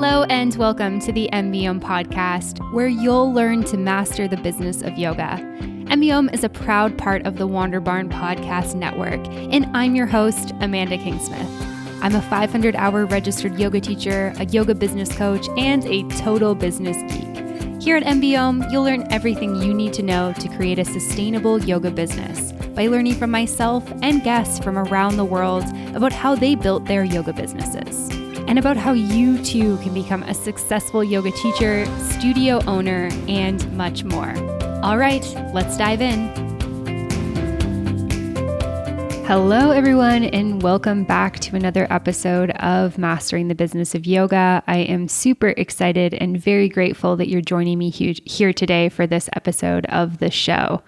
Hello and welcome to the MBOM podcast, where you'll learn to master the business of yoga. MBOM is a proud part of the Wander Barn Podcast Network, and I'm your host, Amanda Kingsmith. I'm a 500-hour registered yoga teacher, a yoga business coach, and a total business geek. Here at MBOM, you'll learn everything you need to know to create a sustainable yoga business by learning from myself and guests from around the world about how they built their yoga businesses, and about how you too can become a successful yoga teacher, studio owner, and much more. All right, let's dive in. Hello, everyone, and welcome back to another episode of Mastering the Business of Yoga. I am super excited and very grateful that you're joining me here today for this episode of the show.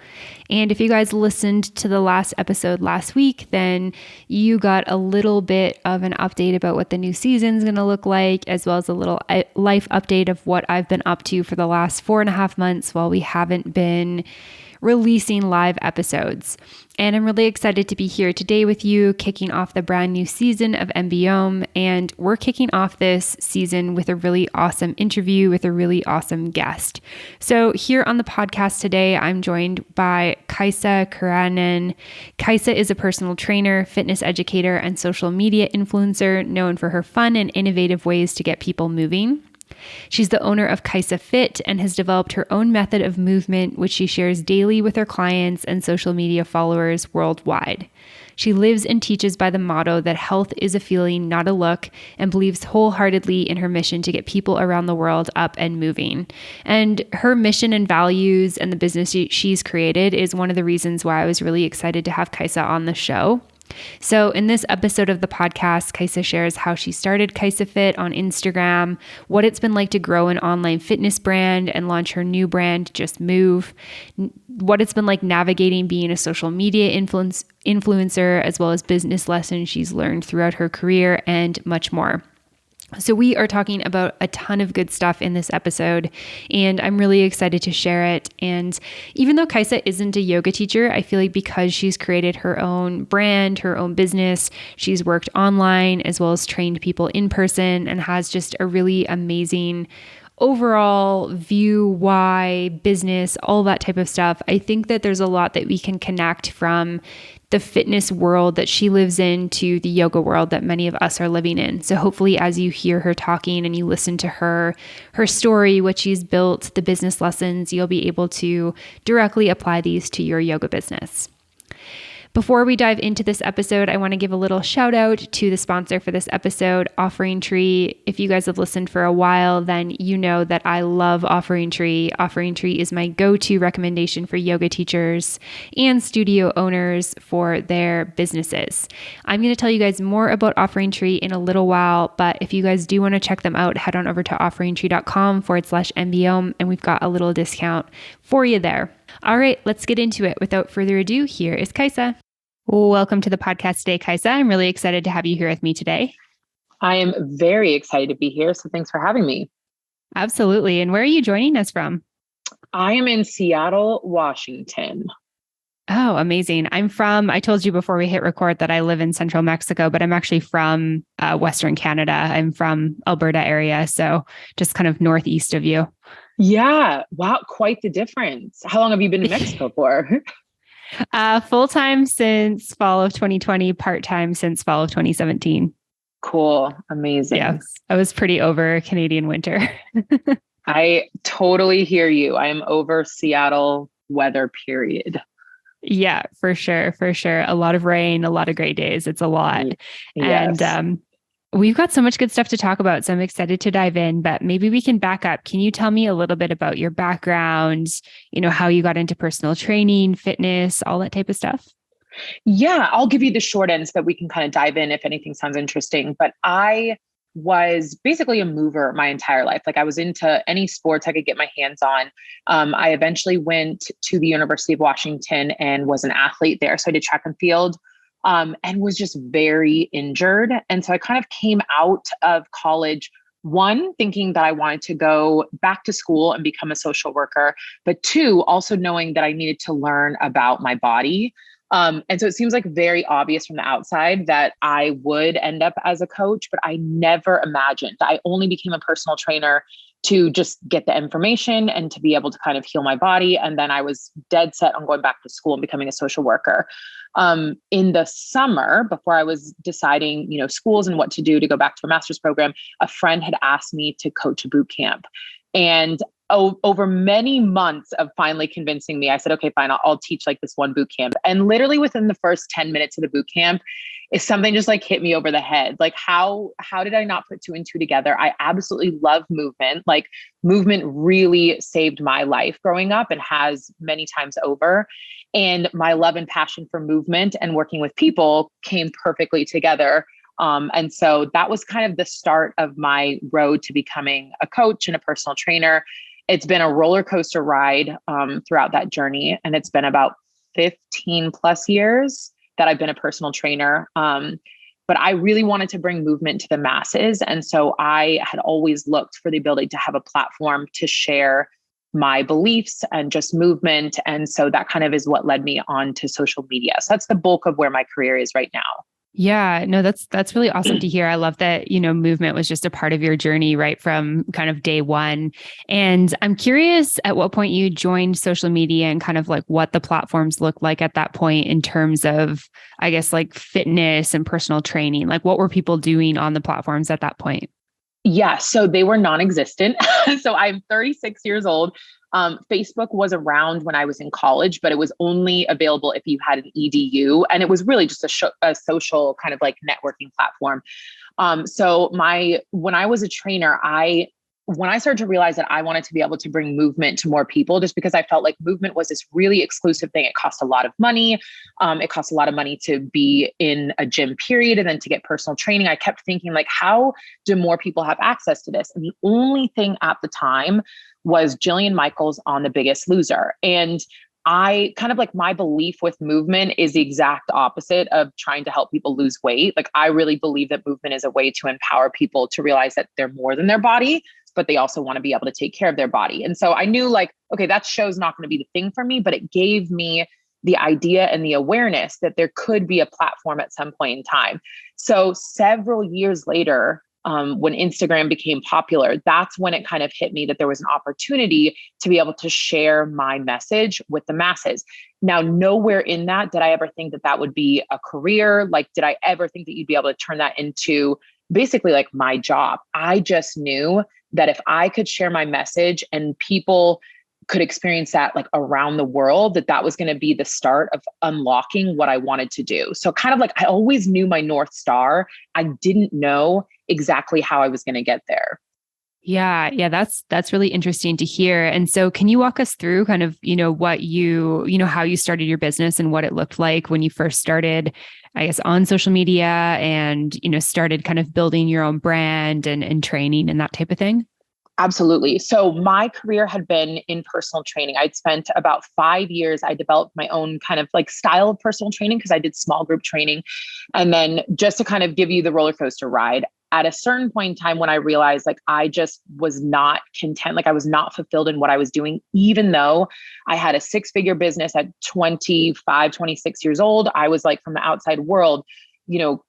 And if you guys listened to the last episode last week, then you got a little bit of an update about what the new season's going to look like, as well as a little life update of what I've been up to for the last 4.5 months while we haven't been releasing live episodes. And I'm really excited to be here today with you, kicking off the brand new season of MBOM. And we're kicking off this season with a really awesome interview with a really awesome guest. So here on the podcast today, I'm joined by Kaisa. Kaisa is a personal trainer, fitness educator, and social media influencer known for her fun and innovative ways to get people moving. She's the owner of KaisaFit and has developed her own method of movement, which she shares daily with her clients and social media followers worldwide. She lives and teaches by the motto that health is a feeling, not a look, and believes wholeheartedly in her mission to get people around the world up and moving. And her mission and values and the business she's created is one of the reasons why I was really excited to have Kaisa on the show. So in this episode of the podcast, Kaisa shares how she started KaisaFit on Instagram, what it's been like to grow an online fitness brand and launch her new brand, Just Move, what it's been like navigating being a social media influencer, as well as business lessons she's learned throughout her career, and much more. So we are talking about a ton of good stuff in this episode, and I'm really excited to share it. And even though Kaisa isn't a yoga teacher, I feel like because she's created her own brand, her own business, she's worked online as well as trained people in person, and has just a really amazing overall view, why, business, all that type of stuff. I think that there's a lot that we can connect from the fitness world that she lives in to the yoga world that many of us are living in. So hopefully as you hear her talking and you listen to her story, what she's built, the business lessons, you'll be able to directly apply these to your yoga business. Before we dive into this episode, I want to give a little shout out to the sponsor for this episode, Offering Tree. If you guys have listened for a while, then you know that I love Offering Tree. Offering Tree is my go-to recommendation for yoga teachers and studio owners for their businesses. I'm going to tell you guys more about Offering Tree in a little while, but if you guys do want to check them out, head on over to offeringtree.com/MBOM, and we've got a little discount for you there. All right, let's get into it. Without further ado, here is Kaisa. Welcome to the podcast today, Kaisa. I'm really excited to have you here with me today. I am very excited to be here. So thanks for having me. Absolutely. And where are you joining us from? I am in Seattle, Washington. Oh, amazing. I told you before we hit record that I live in central Mexico, but I'm actually from Western Canada. I'm from Alberta area. So just kind of northeast of you. Yeah. Wow. Quite the difference. How long have you been in Mexico for? Full-time since fall of 2020, part-time since fall of 2017. Cool. Amazing. Yes. I was pretty over Canadian winter. I totally hear you. I am over Seattle weather, period. Yeah, for sure. For sure. A lot of rain, a lot of gray days. It's a lot. Yes. And we've got so much good stuff to talk about. So I'm excited to dive in, but maybe we can back up. Can you tell me a little bit about your background, how you got into personal training, fitness, all that type of stuff? Yeah, I'll give you the short end so that we can kind of dive in if anything sounds interesting. But I was basically a mover my entire life. Like I was into any sports I could get my hands on. I eventually went to the University of Washington and was an athlete there. So I did track and field. And was just very injured. And so I kind of came out of college, one, thinking that I wanted to go back to school and become a social worker, but two, also knowing that I needed to learn about my body. And so it seems like very obvious from the outside that I would end up as a coach, but I never imagined. I only became a personal trainer to just get the information and to be able to kind of heal my body. And then I was dead set on going back to school and becoming a social worker. In the summer, before I was deciding, schools and what to do to go back to a master's program, a friend had asked me to coach a boot camp. And over many months of finally convincing me, I said, okay, fine, I'll teach like this one boot camp. And literally within the first 10 minutes of the boot camp, is something just like hit me over the head. Like how did I not put two and two together? I absolutely love movement. Like movement really saved my life growing up and has many times over. And my love and passion for movement and working with people came perfectly together. And so that was kind of the start of my road to becoming a coach and a personal trainer. It's been a roller coaster ride throughout that journey. And it's been about 15 plus years that I've been a personal trainer. But I really wanted to bring movement to the masses. And so I had always looked for the ability to have a platform to share my beliefs and just movement. And so that kind of is what led me on to social media. So that's the bulk of where my career is right now. Yeah, no, that's really awesome to hear. I love that, movement was just a part of your journey right from kind of day one. And I'm curious at what point you joined social media and kind of like what the platforms looked like at that point in terms of, I guess, like fitness and personal training. Like what were people doing on the platforms at that point? Yeah, so they were non-existent. So I'm 36 years old. Facebook was around when I was in college, but it was only available if you had an EDU. And it was really just a social kind of like networking platform. When I was a trainer, when I started to realize that I wanted to be able to bring movement to more people, just because I felt like movement was this really exclusive thing. It cost a lot of money. It cost a lot of money to be in a gym period. And then to get personal training, I kept thinking like, how do more people have access to this? And the only thing at the time was Jillian Michaels on The Biggest Loser. And I kind of like my belief with movement is the exact opposite of trying to help people lose weight. Like I really believe that movement is a way to empower people to realize that they're more than their body, but they also want to be able to take care of their body. And so I knew like, okay, that show's not going to be the thing for me, but it gave me the idea and the awareness that there could be a platform at some point in time. So several years later, when Instagram became popular, that's when it kind of hit me that there was an opportunity to be able to share my message with the masses. Now, nowhere in that did I ever think that that would be a career. Like, did I ever think that you'd be able to turn that into basically like my job? I just knew that if I could share my message and people could experience that like around the world, that was going to be the start of unlocking what I wanted to do. So kind of like, I always knew my North Star. I didn't know exactly how I was going to get there. Yeah, that's really interesting to hear. And so can you walk us through kind of, what how you started your business and what it looked like when you first started, I guess, on social media and, started kind of building your own brand and training and that type of thing? Absolutely. So my career had been in personal training. I'd spent about 5 years. I developed my own kind of like style of personal training because I did small group training. And then just to kind of give you the roller coaster ride, at a certain point in time when I realized like I just was not content, like I was not fulfilled in what I was doing, even though I had a 6-figure business at 25, 26 years old, I was like from the outside world,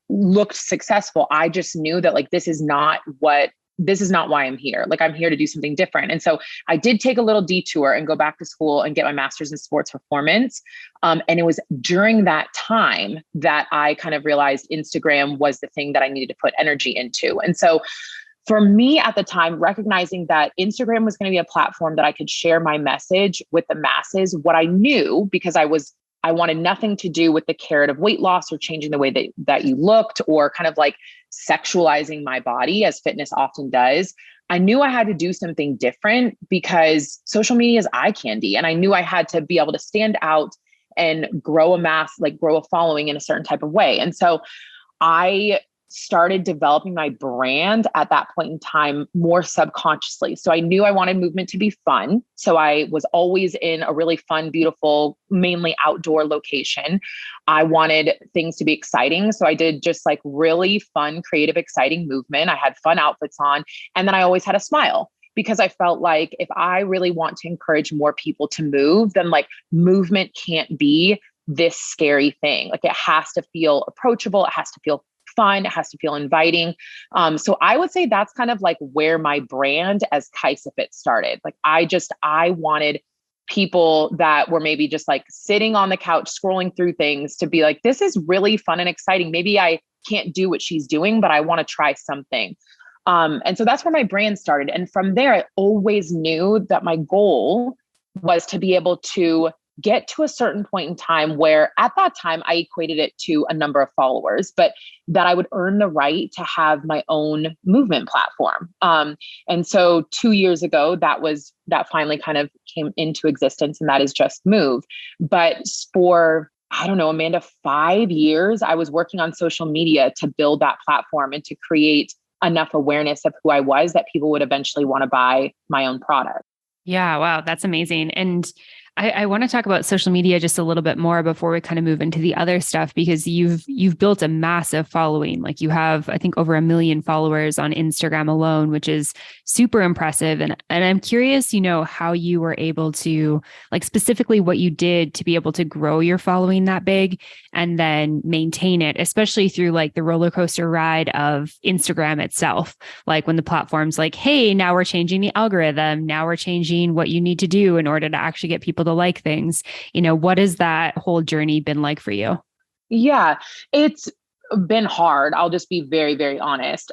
looked successful. I just knew that like, this is not why I'm here. Like I'm here to do something different. And so I did take a little detour and go back to school and get my master's in sports performance. And it was during that time that I kind of realized Instagram was the thing that I needed to put energy into. And so for me at the time, recognizing that Instagram was going to be a platform that I could share my message with the masses, what I knew, because I wanted nothing to do with the carrot of weight loss or changing the way that you looked or kind of like sexualizing my body as fitness often does. I knew I had to do something different because social media is eye candy. And I knew I had to be able to stand out and grow a following in a certain type of way. And so I started developing my brand at that point in time more subconsciously. So I knew I wanted movement to be fun. So I was always in a really fun, beautiful, mainly outdoor location. I wanted things to be exciting. So I did just like really fun, creative, exciting movement. I had fun outfits on. And then I always had a smile because I felt like if I really want to encourage more people to move, then like movement can't be this scary thing. Like it has to feel approachable. It has to feel fun. It has to feel inviting. So I would say that's kind of like where my brand as KaisaFit started. Like I wanted people that were maybe just like sitting on the couch, scrolling through things to be like, this is really fun and exciting. Maybe I can't do what she's doing, but I want to try something. And so that's where my brand started. And from there, I always knew that my goal was to be able to get to a certain point in time where at that time I equated it to a number of followers, but that I would earn the right to have my own movement platform. And so 2 years ago, that finally kind of came into existence, and that is Just Move. But for, I don't know, Amanda, 5 years, I was working on social media to build that platform and to create enough awareness of who I was that people would eventually want to buy my own product. Yeah, wow, that's amazing. And I want to talk about social media just a little bit more before we kind of move into the other stuff, because you've built a massive following. Like you have, I think, over 1 million followers on Instagram alone, which is super impressive. And I'm curious, how you were able to, like, specifically what you did to be able to grow your following that big and then maintain it, especially through like the roller coaster ride of Instagram itself. Like when the platform's like, hey, now we're changing the algorithm. Now we're changing what you need to do in order to actually get people to like things. What has that whole journey been like for you? Yeah, it's been hard. I'll just be very, very honest.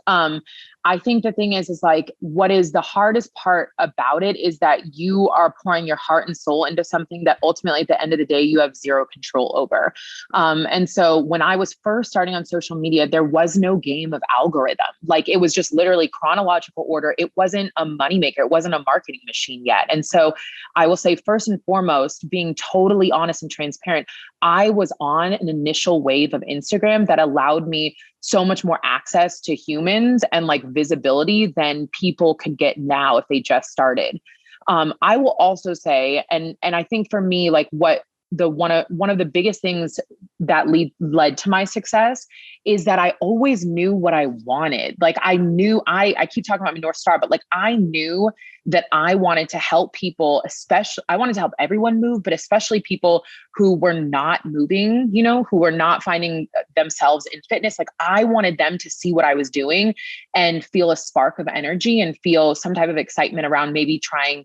I think the thing is like, what is the hardest part about it is that you are pouring your heart and soul into something that ultimately at the end of the day, you have zero control over. And so when I was first starting on social media, there was no game of algorithm. Like it was just literally chronological order. It wasn't a moneymaker. It wasn't a marketing machine yet. And so I will say, first and foremost, being totally honest and transparent, I was on an initial wave of Instagram that allowed me so much more access to humans and like visibility than people could get now if they just started. I will also say, and I think for me, like what one of the biggest things that led to my success is that I always knew what I wanted. Like I knew I keep talking about my North Star, but like I knew that I wanted to help people, especially I wanted to help everyone move, but especially people who were not moving, who were not finding themselves in fitness. Like I wanted them to see what I was doing and feel a spark of energy and feel some type of excitement around maybe trying,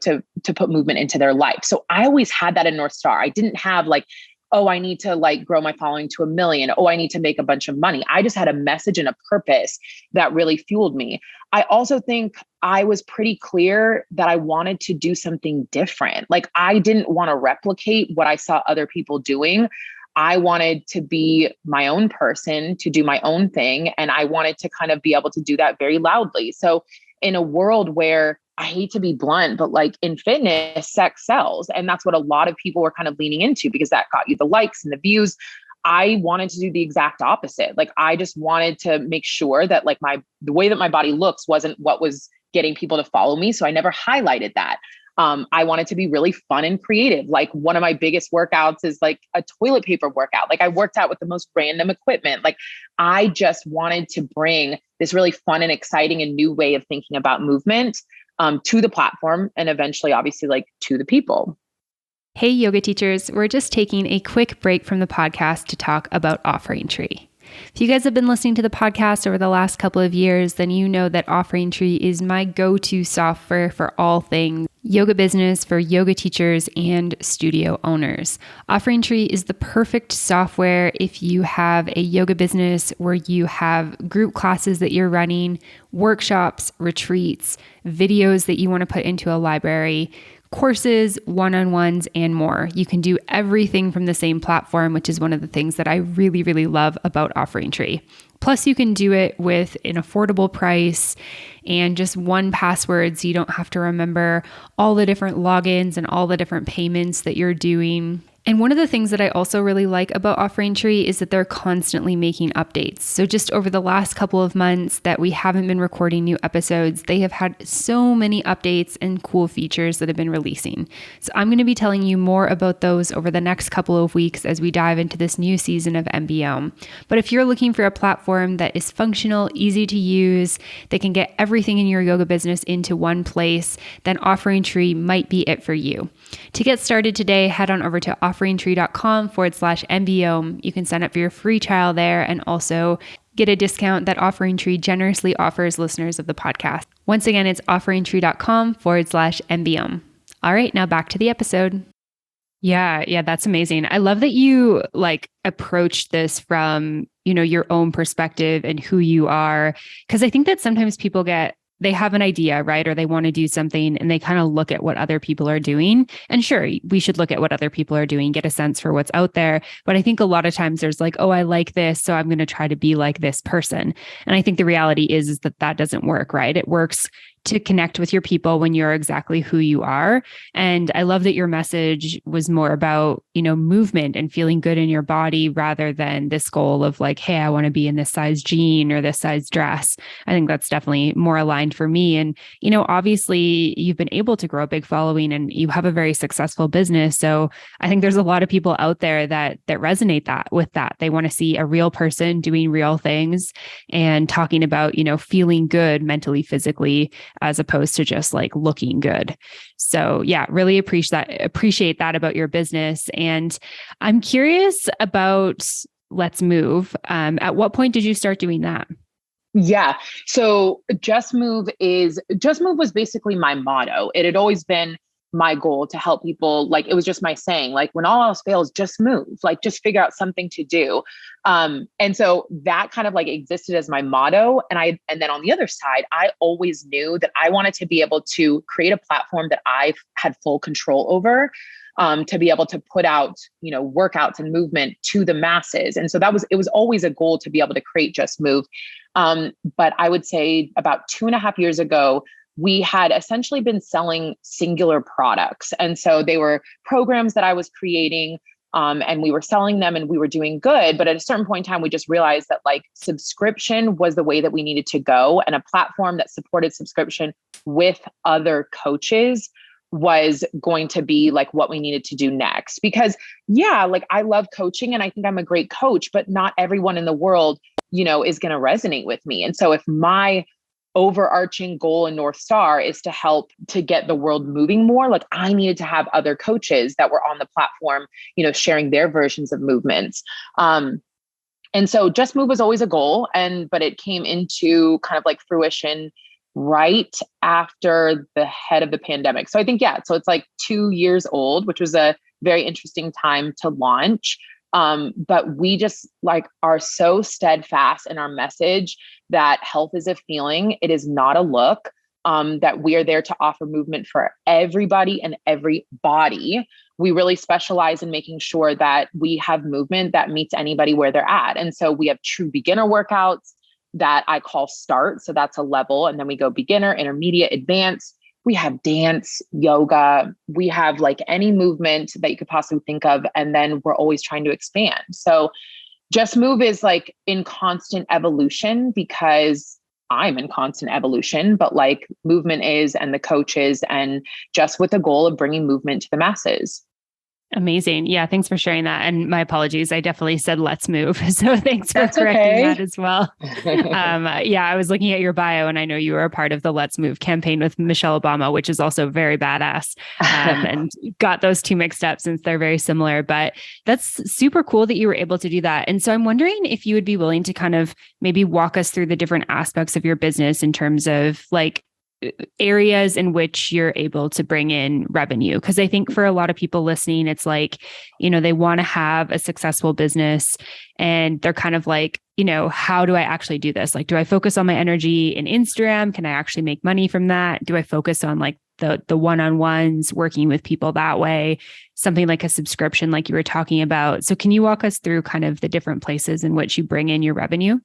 to put movement into their life. So I always had that in North Star. I didn't have like, oh, I need to like grow my following to 1 million. Oh, I need to make a bunch of money. I just had a message and a purpose that really fueled me. I also think I was pretty clear that I wanted to do something different. Like I didn't want to replicate what I saw other people doing. I wanted to be my own person, to do my own thing. And I wanted to kind of be able to do that very loudly. So in a world where, I hate to be blunt, but like in fitness, sex sells. And that's what a lot of people were kind of leaning into because that got you the likes and the views. I wanted to do the exact opposite. Like I just wanted to make sure that like the way that my body looks wasn't what was getting people to follow me. So I never highlighted that. I wanted to be really fun and creative. Like one of my biggest workouts is like a toilet paper workout. Like I worked out with the most random equipment. Like I just wanted to bring this really fun and exciting and new way of thinking about movement to the platform and eventually obviously like to the people. Hey, yoga teachers, we're just taking a quick break from the podcast to talk about Offering Tree. If you guys have been listening to the podcast over the last couple of years, then you know that Offering Tree is my go-to software for all things yoga business for yoga teachers and studio owners. Offering Tree is the perfect software if you have a yoga business where you have group classes that you're running, workshops, retreats, videos that you want to put into a library, courses, one-on-ones, and more. You can do everything from the same platform, which is one of the things that I really, really love about Offering Tree. Plus, you can do it with an affordable price and just one password, so you don't have to remember all the different logins and all the different payments that you're doing. And one of the things that I also really like about Offering Tree is that they're constantly making updates. So just over the last couple of months that we haven't been recording new episodes, they have had so many updates and cool features that have been releasing. So I'm going to be telling you more about those over the next couple of weeks as we dive into this new season of MBO. But if you're looking for a platform that is functional, easy to use, that can get everything in your yoga business into one place, then Offering Tree might be it for you. To get started today, head on over to offeringtree.com/MBO. You can sign up for your free trial there and also get a discount that Offering Tree generously offers listeners of the podcast. Once again, it's offeringtree.com/MBO. All right, now back to the episode. Yeah, that's amazing. I love that you approach this from, your own perspective and who you are. Cause I think that sometimes people they have an idea, right? Or they want to do something and they kind of look at what other people are doing. And sure, we should look at what other people are doing, get a sense for what's out there. But I think a lot of times there's oh, I like this, so I'm going to try to be like this person. And I think the reality is that doesn't work, right? It works to connect with your people when you're exactly who you are. And I love that your message was more about, movement and feeling good in your body rather than this goal of hey, I want to be in this size jean or this size dress. I think that's definitely more aligned for me. And, obviously you've been able to grow a big following and you have a very successful business. So I think there's a lot of people out there that resonate with that. They want to see a real person doing real things and talking about, feeling good mentally, physically, as opposed to just looking good. So yeah, really appreciate that about your business. And I'm curious about Let's Move. At what point did you start doing that? Yeah. So Just Move was basically my motto. It had always been my goal to help people. It was just my saying, when all else fails, just move, just figure out something to do. And so that kind of existed as my motto. And then on the other side, I always knew that I wanted to be able to create a platform that I had full control over, to be able to put out, workouts and movement to the masses. And so it was always a goal to be able to create Just Move. But I would say about 2.5 years ago, we had essentially been selling singular products. And so they were programs that I was creating, and we were selling them and we were doing good. But at a certain point in time, we just realized that subscription was the way that we needed to go, and a platform that supported subscription with other coaches was going to be what we needed to do next. Because I love coaching and I think I'm a great coach, but not everyone in the world, is going to resonate with me. And so if my overarching goal and North Star is to help to get the world moving more, I needed to have other coaches that were on the platform, sharing their versions of movements. And so Just Move was always a goal, but it came into kind of fruition right after the head of the pandemic. So I think, so it's 2 years old, which was a very interesting time to launch. But we just are so steadfast in our message that health is a feeling. It is not a look, that we are there to offer movement for everybody and every body. We really specialize in making sure that we have movement that meets anybody where they're at. And so we have true beginner workouts that I call start. So that's a level. And then we go beginner, intermediate, advanced. We have dance, yoga, we have any movement that you could possibly think of. And then we're always trying to expand. So Just Move is in constant evolution because I'm in constant evolution, but movement is, and the coaches, and just with the goal of bringing movement to the masses. Amazing. Yeah. Thanks for sharing that. And my apologies. I definitely said Let's Move. So thanks for correcting that as well. I was looking at your bio and I know you were a part of the Let's Move campaign with Michelle Obama, which is also very badass, and got those two mixed up since they're very similar, but that's super cool that you were able to do that. And so I'm wondering if you would be willing to kind of maybe walk us through the different aspects of your business in terms of areas in which you're able to bring in revenue. Because I think for a lot of people listening, it's they want to have a successful business and they're kind of how do I actually do this? Do I focus on my energy in Instagram? Can I actually make money from that? Do I focus on the one-on-ones, working with people that way, something like a subscription, like you were talking about? So can you walk us through kind of the different places in which you bring in your revenue?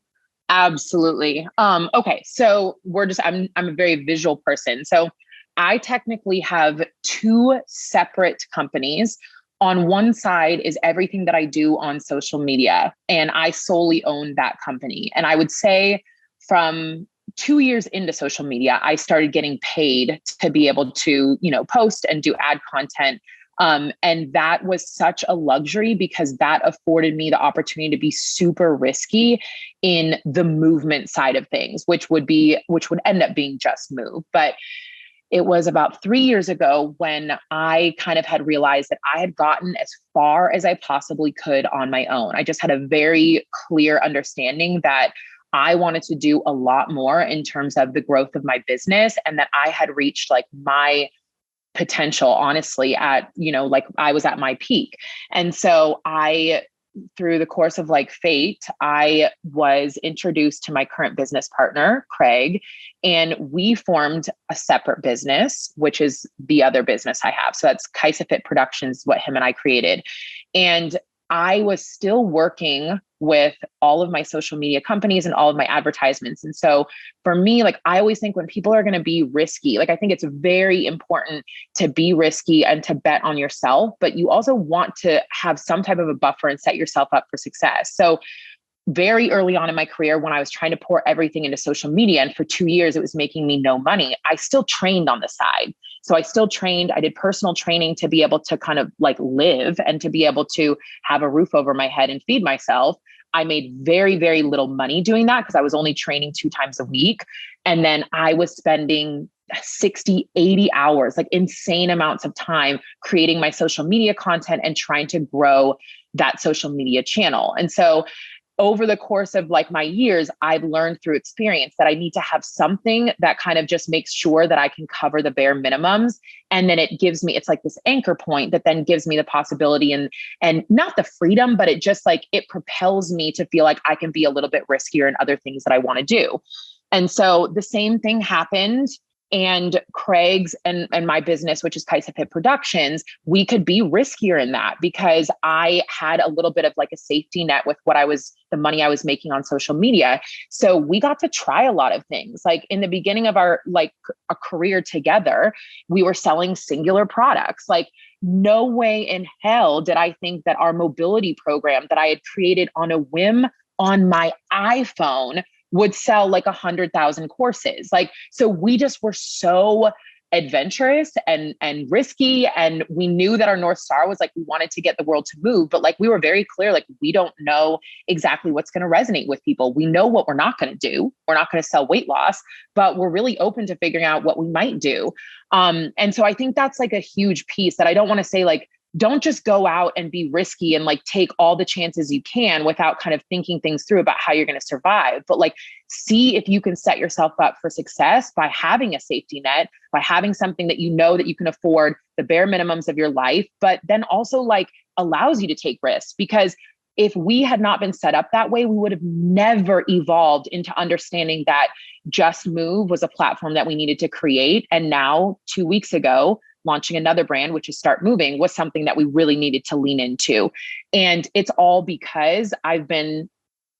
Absolutely. Okay. So I'm a very visual person. So I technically have 2 separate companies. On one side is everything that I do on social media, and I solely own that company. And I would say from 2 years into social media, I started getting paid to be able to, post and do ad content. And that was such a luxury because that afforded me the opportunity to be super risky in the movement side of things, which would end up being Just Move. But it was about 3 years ago when I kind of had realized that I had gotten as far as I possibly could on my own. I just had a very clear understanding that I wanted to do a lot more in terms of the growth of my business, and that I had reached like my potential, honestly, at, like I was at my peak. And so through the course of like fate, I was introduced to my current business partner, Craig, and we formed a separate business, which is the other business I have. So that's KaisaFit Productions, what him and I created. And I was still working with all of my social media companies and all of my advertisements. And so for me, like I always think when people are going to be risky, like I think it's very important to be risky and to bet on yourself, but you also want to have some type of a buffer and set yourself up for success. So very early on in my career, when I was trying to pour everything into social media, and for 2 years, it was making me no money, I still trained on the side. So I still trained, I did personal training to be able to kind of like live and to be able to have a roof over my head and feed myself. I made very, very little money doing that because I was only training 2 times a week. And then I was spending 60, 80 hours, like insane amounts of time creating my social media content and trying to grow that social media channel. And so over the course of like my years, I've learned through experience that I need to have something that kind of just makes sure that I can cover the bare minimums. And then it gives me, it's like this anchor point that then gives me the possibility and not the freedom, but it just like, it propels me to feel like I can be a little bit riskier in other things that I want to do. And so the same thing happened. And Craig's and my business, which is KaisaFit Productions, we could be riskier in that because I had a little bit of like a safety net with the money I was making on social media. So we got to try a lot of things. Like in the beginning of our a career together, we were selling singular products. Like no way in hell did I think that our mobility program that I had created on a whim on my iPhone would sell like 100,000 courses. Like, so we just were so adventurous and risky. And we knew that our North Star was like, we wanted to get the world to move, but like, we were very clear, like, we don't know exactly what's going to resonate with people. We know what we're not going to do. We're not going to sell weight loss, but we're really open to figuring out what we might do. And so I think that's like a huge piece that I don't want to say like, don't just go out and be risky and like take all the chances you can without kind of thinking things through about how you're going to survive. But like, see if you can set yourself up for success by having a safety net, by having something that you know that you can afford the bare minimums of your life, but then also like allows you to take risks. Because if we had not been set up that way, we would have never evolved into understanding that Just Move was a platform that we needed to create. And now 2 weeks ago, launching another brand, which is Start Moving, was something that we really needed to lean into. And it's all because I've been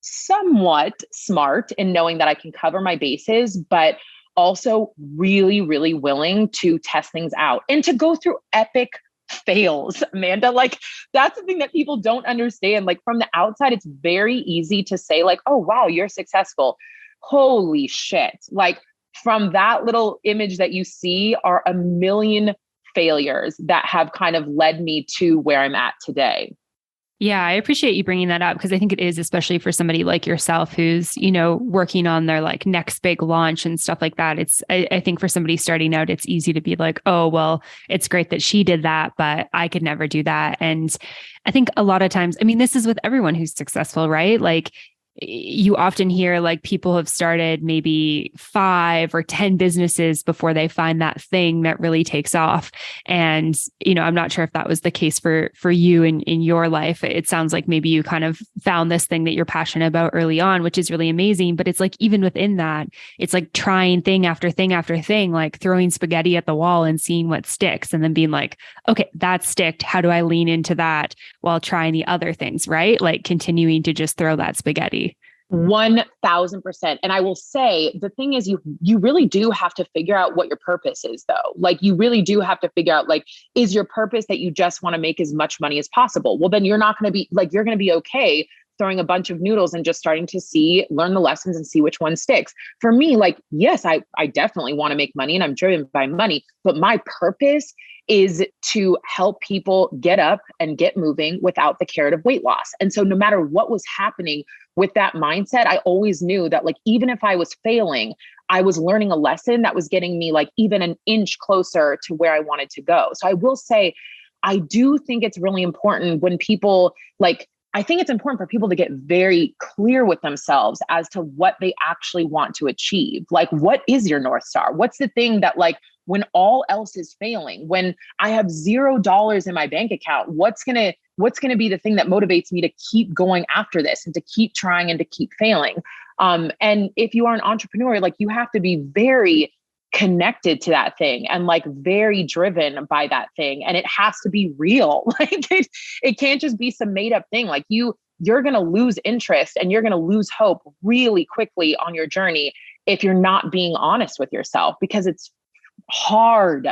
somewhat smart in knowing that I can cover my bases, but also really, really willing to test things out and to go through epic fails, Amanda. Like that's the thing that people don't understand. Like from the outside, it's very easy to say like, oh, wow, you're successful. Holy shit. Like from that little image that you see are a million failures that have kind of led me to where I'm at today. Yeah, I appreciate you bringing that up because I think it is, especially for somebody like yourself who's, you know, working on their like next big launch and stuff like that. I think for somebody starting out, it's easy to be like, oh, well, it's great that she did that, but I could never do that. And I think a lot of times, I mean, this is with everyone who's successful, right? Like you often hear like people have started maybe 5 or 10 businesses before they find that thing that really takes off. And, you know, I'm not sure if that was the case for you in your life. It sounds like maybe you kind of found this thing that you're passionate about early on, which is really amazing. But it's like, even within that, it's like trying thing after thing after thing, like throwing spaghetti at the wall and seeing what sticks and then being like, okay, that sticked. How do I lean into that while trying the other things, right? Like continuing to just throw that spaghetti. 1000%. And I will say the thing is you really do have to figure out what your purpose is though. Like you really do have to figure out like, is your purpose that you just want to make as much money as possible? Well, then you're not going to be like, you're going to be okay throwing a bunch of noodles and just starting to learn the lessons and see which one sticks. For me, like, yes, I definitely want to make money and I'm driven by money, but my purpose is to help people get up and get moving without the carrot of weight loss. And so no matter what was happening with that mindset, I always knew that like, even if I was failing, I was learning a lesson that was getting me like even an inch closer to where I wanted to go. So I will say, I do think it's really important when people like, I think it's important for people to get very clear with themselves as to what they actually want to achieve. Like, what is your North Star? What's the thing that like, when all else is failing, when I have $0 in my bank account, what's going to be the thing that motivates me to keep going after this and to keep trying and to keep failing? And if you are an entrepreneur, like you have to be very connected to that thing and like very driven by that thing. And it has to be real. Like it can't just be some made up thing. Like you're going to lose interest and you're going to lose hope really quickly on your journey if you're not being honest with yourself, because it's hard.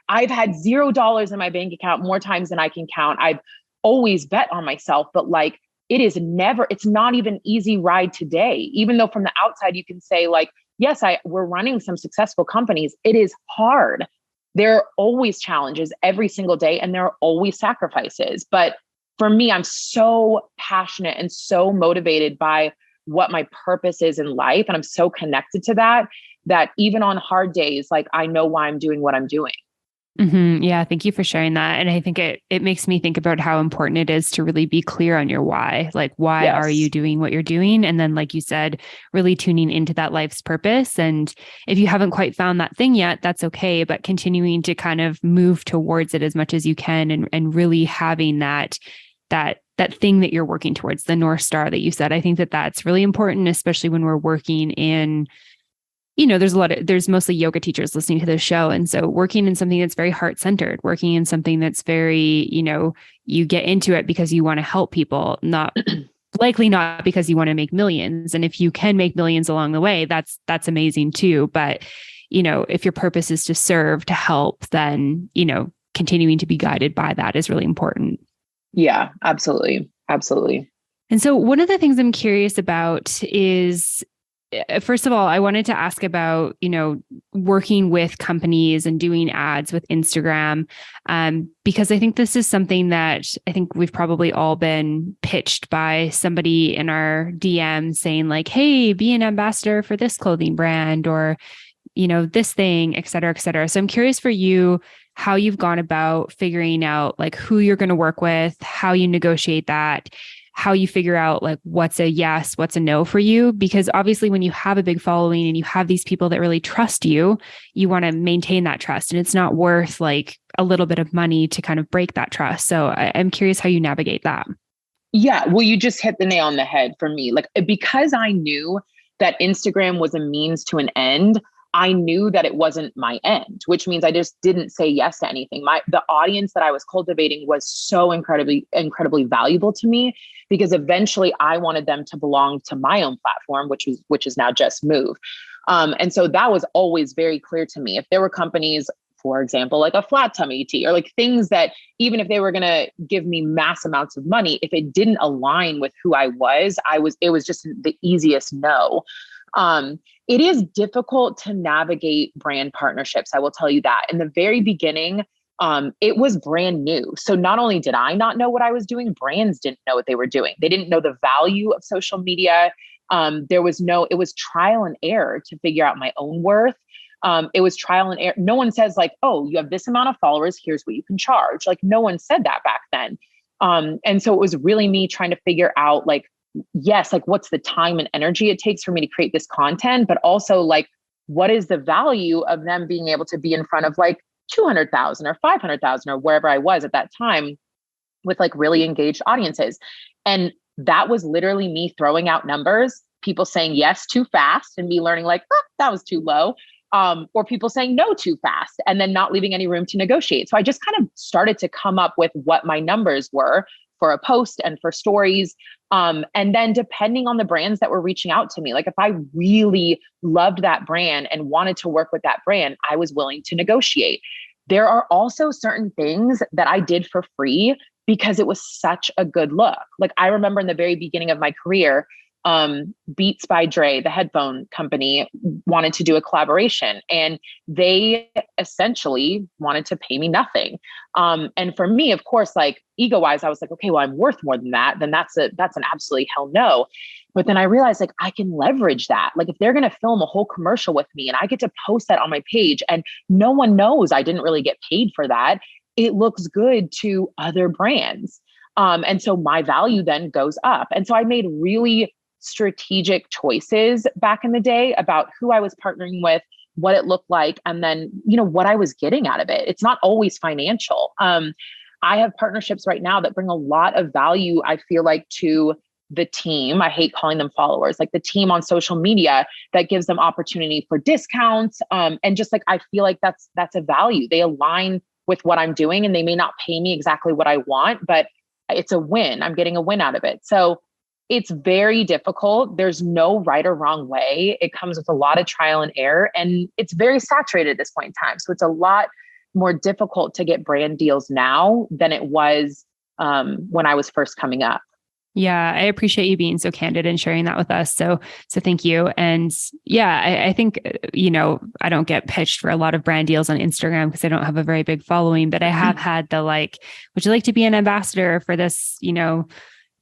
I've had $0 in my bank account more times than I can count. I've always bet on myself, but like it's not even easy ride today. Even though from the outside you can say like, yes, we're running some successful companies. It is hard. There are always challenges every single day and there are always sacrifices. But for me, I'm so passionate and so motivated by what my purpose is in life. And I'm so connected to that even on hard days, like I know why I'm doing what I'm doing. Mm-hmm. Yeah. Thank you for sharing that. And I think it makes me think about how important it is to really be clear on your why. Like, why are you doing what you're doing? And then, like you said, really tuning into that life's purpose. And if you haven't quite found that thing yet, that's okay. But continuing to kind of move towards it as much as you can and really having that thing that you're working towards, the North Star that you said. I think that's really important, especially when we're working in, there's mostly yoga teachers listening to this show. And so working in something that's very heart-centered, working in something that's very, you get into it because you want to help people, not likely not because you want to make millions. And if you can make millions along the way, that's amazing too. But, if your purpose is to serve, to help, then, continuing to be guided by that is really important. Yeah, absolutely. Absolutely. And so one of the things I'm curious about is, first of all, I wanted to ask about, working with companies and doing ads with Instagram, because I think this is something that I think we've probably all been pitched by somebody in our DM saying like, hey, be an ambassador for this clothing brand or, this thing, et cetera, et cetera. So I'm curious for you, how you've gone about figuring out like who you're going to work with, how you negotiate that, how you figure out like what's a yes, what's a no for you. Because obviously when you have a big following and you have these people that really trust you, you want to maintain that trust. And it's not worth like a little bit of money to kind of break that trust. So I'm curious how you navigate that. Yeah, well, you just hit the nail on the head for me. Like, because I knew that Instagram was a means to an end, I knew that it wasn't my end, which means I just didn't say yes to anything. The audience that I was cultivating was so incredibly valuable to me, because eventually I wanted them to belong to my own platform, which is now Just Move. And so that was always very clear to me. If there were companies, for example, like a flat tummy tea or like things that even if they were going to give me mass amounts of money, if it didn't align with who I was, it was just the easiest no. It is difficult to navigate brand partnerships. I will tell you that in the very beginning, it was brand new. So not only did I not know what I was doing, brands didn't know what they were doing. They didn't know the value of social media. It was trial and error to figure out my own worth. It was trial and error. No one says like, oh, you have this amount of followers, here's what you can charge. Like no one said that back then. And so it was really me trying to figure out like, yes, like what's the time and energy it takes for me to create this content, but also like, what is the value of them being able to be in front of like 200,000 or 500,000 or wherever I was at that time with like really engaged audiences. And that was literally me throwing out numbers, people saying yes too fast and me learning like, oh, that was too low. Or people saying no too fast and then not leaving any room to negotiate. So I just kind of started to come up with what my numbers were for a post and for stories. And then depending on the brands that were reaching out to me, like if I really loved that brand and wanted to work with that brand, I was willing to negotiate. There are also certain things that I did for free because it was such a good look. Like I remember in the very beginning of my career, Beats by Dre, the headphone company, wanted to do a collaboration and they essentially wanted to pay me nothing. And for me, of course, like ego wise, I was like, okay, well, I'm worth more than that. Then that's an absolutely hell no. But then I realized like I can leverage that. Like if they're going to film a whole commercial with me and I get to post that on my page and no one knows I didn't really get paid for that, it looks good to other brands. And so my value then goes up. And so I made really strategic choices back in the day about who I was partnering with, what it looked like, and then, what I was getting out of it. It's not always financial. I have partnerships right now that bring a lot of value, I feel like, to the team. I hate calling them followers, like the team on social media, that gives them opportunity for discounts. And just like, I feel like that's a value. They align with what I'm doing, and they may not pay me exactly what I want, but it's a win. I'm getting a win out of it. So it's very difficult. There's no right or wrong way. It comes with a lot of trial and error, and it's very saturated at this point in time. So it's a lot more difficult to get brand deals now than it was when I was first coming up. Yeah, I appreciate you being so candid and sharing that with us. So thank you. And yeah, I think, I don't get pitched for a lot of brand deals on Instagram because I don't have a very big following, but I have had the would you like to be an ambassador for this,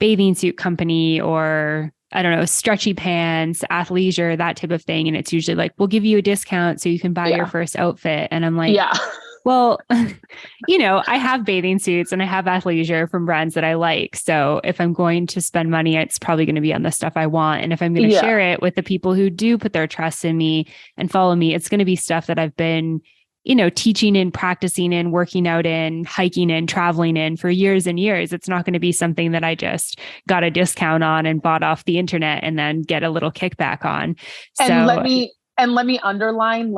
bathing suit company, or I don't know, stretchy pants, athleisure, that type of thing. And it's usually like, we'll give you a discount so you can buy your first outfit. And I'm like, yeah. Well, I have bathing suits and I have athleisure from brands that I like. So if I'm going to spend money, it's probably going to be on the stuff I want. And if I'm going to share it with the people who do put their trust in me and follow me, it's going to be stuff that I've been, teaching in, practicing in, working out in, hiking in, traveling in for years and years. It's not going to be something that I just got a discount on and bought off the internet and then get a little kickback on. And let me underline,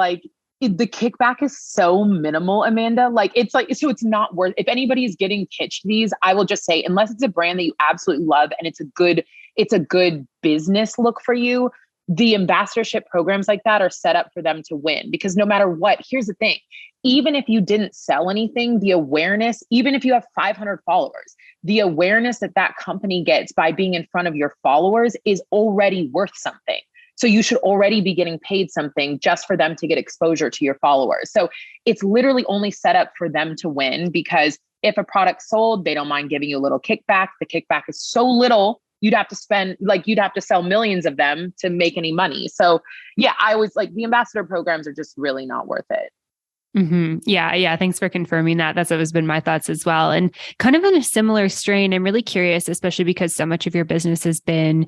the kickback is so minimal, Amanda. So it's not worth, if anybody is getting pitched these, I will just say, unless it's a brand that you absolutely love and it's a good business look for you, the ambassadorship programs like that are set up for them to win, because no matter what, here's the thing, even if you didn't sell anything, the awareness, even if you have 500 followers, the awareness that company gets by being in front of your followers is already worth something. So you should already be getting paid something just for them to get exposure to your followers. So it's literally only set up for them to win, because if a product's sold, they don't mind giving you a little kickback. The kickback is so little, you'd have to sell millions of them to make any money. So yeah, I was like, the ambassador programs are just really not worth it. Mm-hmm. Yeah. Thanks for confirming that. That's always been my thoughts as well. And kind of in a similar strain, I'm really curious, especially because so much of your business has been,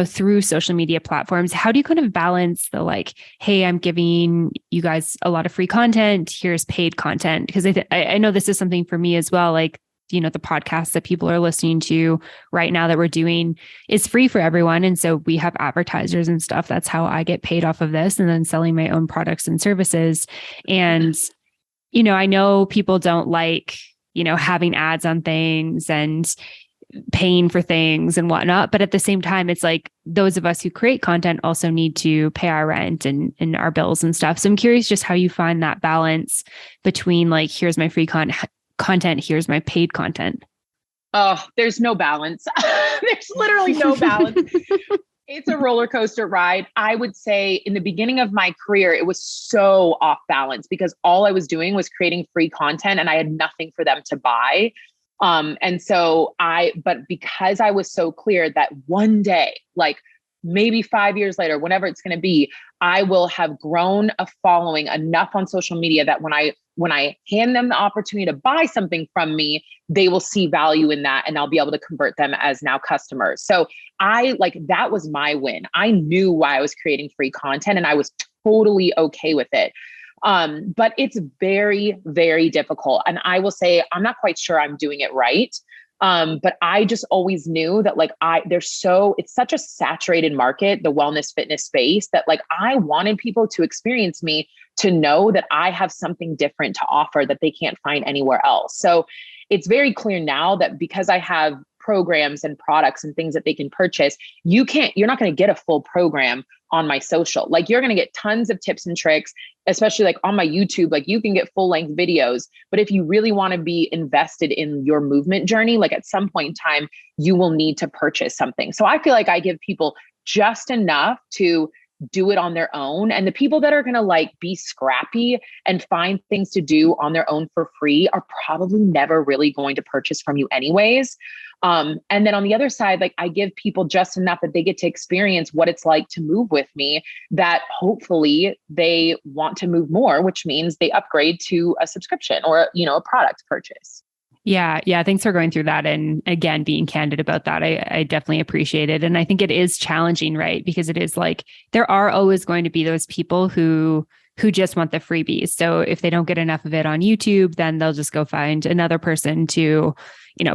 through social media platforms. How do you kind of balance the hey, I'm giving you guys a lot of free content, here's paid content? Because I know this is something for me as well. The podcast that people are listening to right now that we're doing is free for everyone. And so we have advertisers and stuff. That's how I get paid off of this, and then selling my own products and services. And, I know people don't like, having ads on things and paying for things and whatnot. But at the same time, it's like those of us who create content also need to pay our rent and our bills and stuff. So I'm curious just how you find that balance between here's my free content, here's my paid content. Oh, there's no balance. There's literally no balance. It's a roller coaster ride. I would say in the beginning of my career, it was so off balance because all I was doing was creating free content and I had nothing for them to buy. But because I was so clear that one day, maybe 5 years later, whenever it's going to be, I will have grown a following enough on social media that when I hand them the opportunity to buy something from me, they will see value in that and I'll be able to convert them as now customers. So that was my win. I knew why I was creating free content and I was totally okay with it. But it's very, very difficult. And I will say, I'm not quite sure I'm doing it right. But I just always knew that it's such a saturated market, the wellness fitness space, that I wanted people to experience me to know that I have something different to offer that they can't find anywhere else. So it's very clear now that because I have programs and products and things that they can purchase, you're not going to get a full program on my social. You're going to get tons of tips and tricks, especially on my YouTube, you can get full length videos. But if you really want to be invested in your movement journey, at some point in time, you will need to purchase something. So I feel like I give people just enough to do it on their own. And the people that are going to like be scrappy and find things to do on their own for free are probably never really going to purchase from you anyways. And then on the other side, like I give people just enough that they get to experience what it's like to move with me, that hopefully they want to move more, which means they upgrade to a subscription or, a product purchase. Yeah. Yeah. Thanks for going through that. And again, being candid about that. I definitely appreciate it. And I think it is challenging, right? Because it is like, there are always going to be those people who just want the freebies. So if they don't get enough of it on YouTube, then they'll just go find another person to,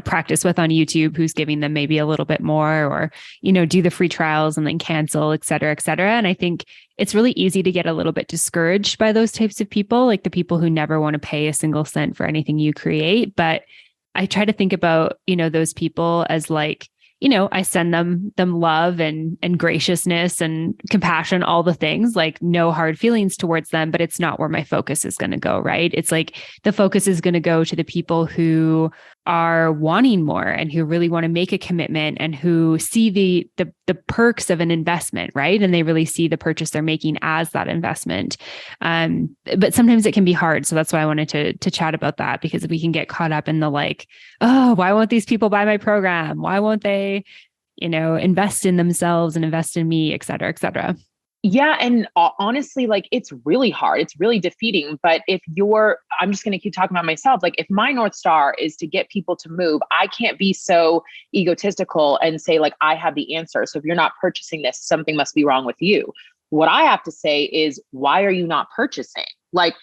practice with on YouTube who's giving them maybe a little bit more, or, do the free trials and then cancel, et cetera, et cetera. And I think it's really easy to get a little bit discouraged by those types of people, like the people who never want to pay a single cent for anything you create. But I try to think about, those people as like, I send them love and graciousness and compassion, all the things, like no hard feelings towards them, but it's not where my focus is going to go, right? It's like the focus is going to go to the people who are wanting more and who really want to make a commitment and who see the perks of an investment, right? And they really see the purchase they're making as that investment. But sometimes it can be hard. So that's why I wanted to chat about that, because we can get caught up in the like, oh, why won't these people buy my program? Why won't they, invest in themselves and invest in me, et cetera, et cetera. Yeah. And honestly, like it's really hard. It's really defeating. But I'm just going to keep talking about myself. Like if my North Star is to get people to move, I can't be so egotistical and say like, I have the answer. So if you're not purchasing this, something must be wrong with you. What I have to say is, why are you not purchasing? Like,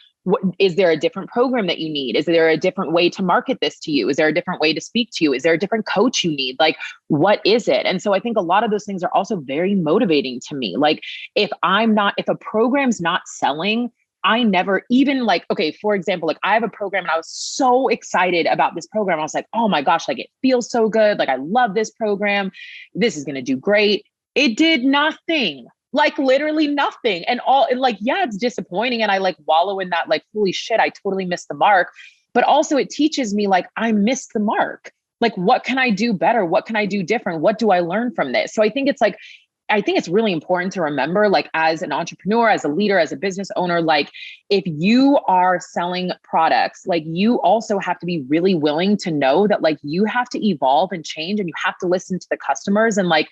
is there a different program that you need? Is there a different way to market this to you? Is there a different way to speak to you? Is there a different coach you need? Like, what is it? And so I think a lot of those things are also very motivating to me. Like if a program's not selling, I never even like, okay, for example, like I have a program and I was so excited about this program. I was like, oh my gosh, like it feels so good. Like I love this program. This is going to do great. It did nothing. Like literally nothing. And like, yeah, it's disappointing. And I like wallow in that, like, holy shit, I totally missed the mark. But also it teaches me like, I missed the mark. Like, what can I do better? What can I do different? What do I learn from this? So I think it's really important to remember, like as an entrepreneur, as a leader, as a business owner, like if you are selling products, like you also have to be really willing to know that like you have to evolve and change, and you have to listen to the customers. And like,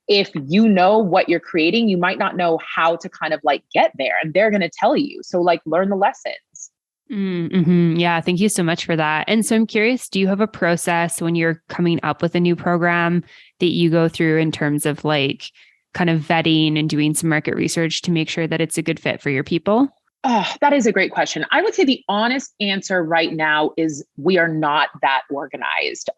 if you know what you're creating, you might not know how to kind of like get there, and they're going to tell you. So like learn the lessons. Mm-hmm. Yeah. Thank you so much for that. And so I'm curious, do you have a process when you're coming up with a new program that you go through in terms of like kind of vetting and doing some market research to make sure that it's a good fit for your people? Oh, that is a great question. I would say the honest answer right now is we are not that organized.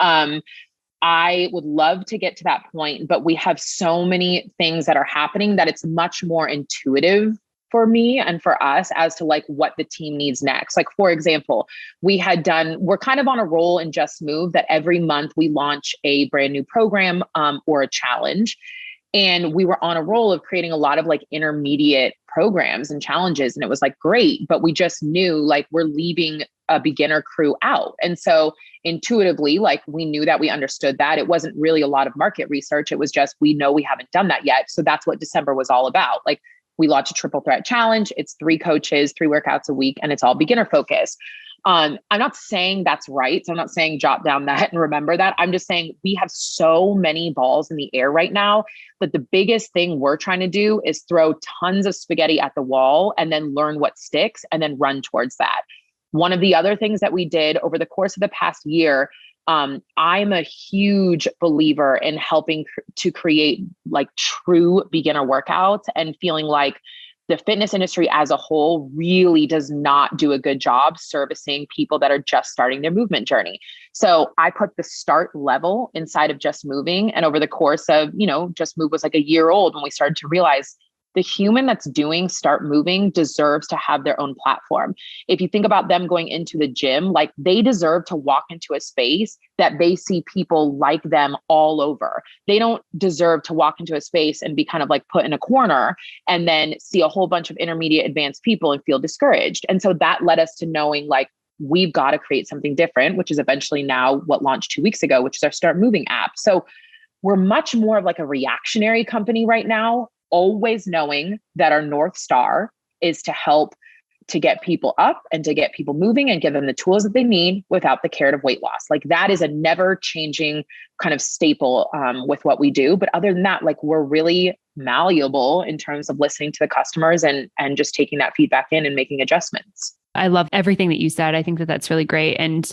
I would love to get to that point, but we have so many things that are happening that it's much more intuitive for me and for us as to like what the team needs next. Like, for example, we're kind of on a roll in Just Move that every month we launch a brand new program or a challenge. And we were on a roll of creating a lot of like intermediate programs and challenges. And it was like, great, but we just knew like we're leaving a beginner crew out. And so intuitively, like we knew that, we understood that. It wasn't really a lot of market research. It was just, we know we haven't done that yet. So that's what December was all about. Like we launched a triple threat challenge. It's 3 coaches, 3 workouts a week, and it's all beginner focused. I'm not saying that's right. So I'm not saying jot down that and remember that. I'm just saying we have so many balls in the air right now that the biggest thing we're trying to do is throw tons of spaghetti at the wall and then learn what sticks and then run towards that. One of the other things that we did over the course of the past year, I'm a huge believer in helping to create like true beginner workouts, and feeling like the fitness industry as a whole really does not do a good job servicing people that are just starting their movement journey. So I put the start level inside of Just Moving. And over the course of, Just Move was like a year old when we started to realize the human that's doing Start Moving deserves to have their own platform. If you think about them going into the gym, like they deserve to walk into a space that they see people like them all over. They don't deserve to walk into a space and be kind of like put in a corner and then see a whole bunch of intermediate advanced people and feel discouraged. And so that led us to knowing like, we've got to create something different, which is eventually now what launched 2 weeks ago, which is our Start Moving app. So we're much more of like a reactionary company right now. always knowing that our North Star is to help to get people up and to get people moving and give them the tools that they need without the carrot of weight loss. Like that is a never changing kind of staple with what we do. But other than that, like we're really malleable in terms of listening to the customers and just taking that feedback in and making adjustments. I love everything that you said. I think that that's really great. And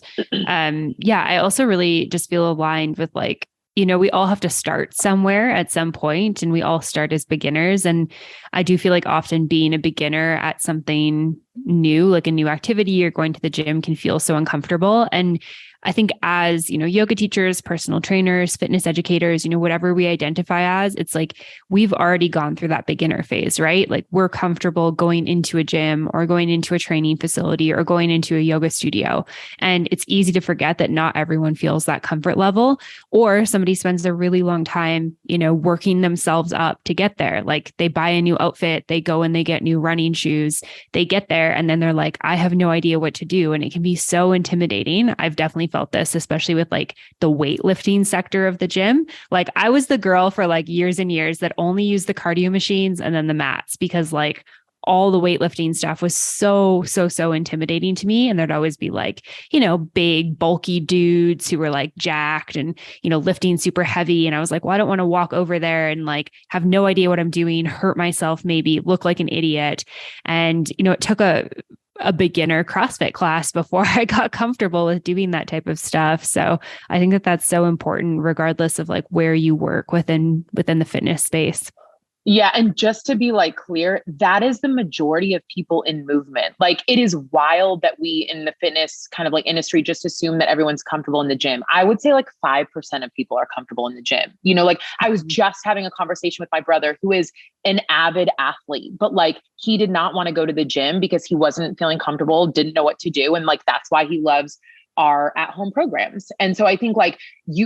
yeah, I also really just feel aligned with like, we all have to start somewhere at some point, and we all start as beginners. And I do feel like often being a beginner at something new, like a new activity or going to the gym, can feel so uncomfortable. And I think as, yoga teachers, personal trainers, fitness educators, whatever we identify as, it's like we've already gone through that beginner phase, right? Like we're comfortable going into a gym or going into a training facility or going into a yoga studio. And it's easy to forget that not everyone feels that comfort level, or somebody spends a really long time, working themselves up to get there. Like they buy a new outfit, they go and they get new running shoes, they get there, and then they're like, I have no idea what to do. And it can be so intimidating. I've definitely felt this, especially with like the weightlifting sector of the gym. Like I was the girl for like years and years that only used the cardio machines and then the mats, because like all the weightlifting stuff was so intimidating to me. And there'd always be like, big bulky dudes who were like jacked and, lifting super heavy. And I was like, well, I don't want to walk over there and like have no idea what I'm doing, hurt myself, maybe look like an idiot. And, it took a beginner CrossFit class before I got comfortable with doing that type of stuff. So I think that that's so important, regardless of like where you work within the fitness space. Yeah. And just to be like clear, that is the majority of people in movement. Like it is wild that we in the fitness kind of like industry just assume that everyone's comfortable in the gym. I would say like 5% of people are comfortable in the gym. Like I was just having a conversation with my brother who is an avid athlete, but like he did not want to go to the gym because he wasn't feeling comfortable, didn't know what to do. And like, that's why he loves our at-home programs. And so I think like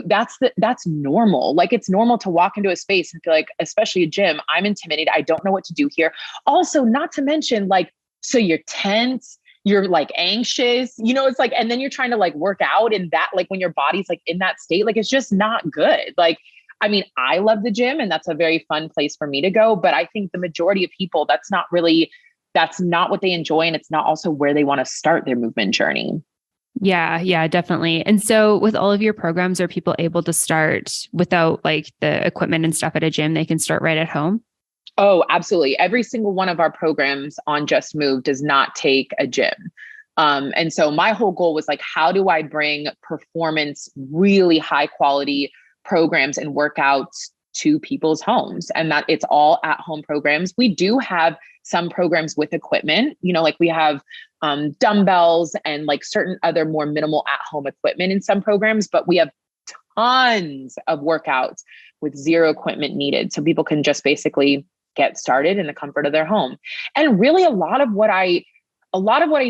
that's normal. Like it's normal to walk into a space and feel like, especially a gym, I'm intimidated. I don't know what to do here. Also, not to mention like, so you're tense, you're like anxious, it's like, and then you're trying to like work out in that, like when your body's like in that state, like it's just not good. Like, I mean, I love the gym and that's a very fun place for me to go. But I think the majority of people, that's not what they enjoy. And it's not also where they want to start their movement journey. Yeah, definitely. And so with all of your programs, are people able to start without like the equipment and stuff at a gym? They can start right at home? Oh, absolutely. Every single one of our programs on Just Move does not take a gym. And so my whole goal was like, how do I bring performance, really high quality programs and workouts to people's homes, and that it's all at home programs. We do have some programs with equipment, like we have dumbbells and like certain other more minimal at home equipment in some programs, but we have tons of workouts with zero equipment needed. So people can just basically get started in the comfort of their home. And really a lot of what I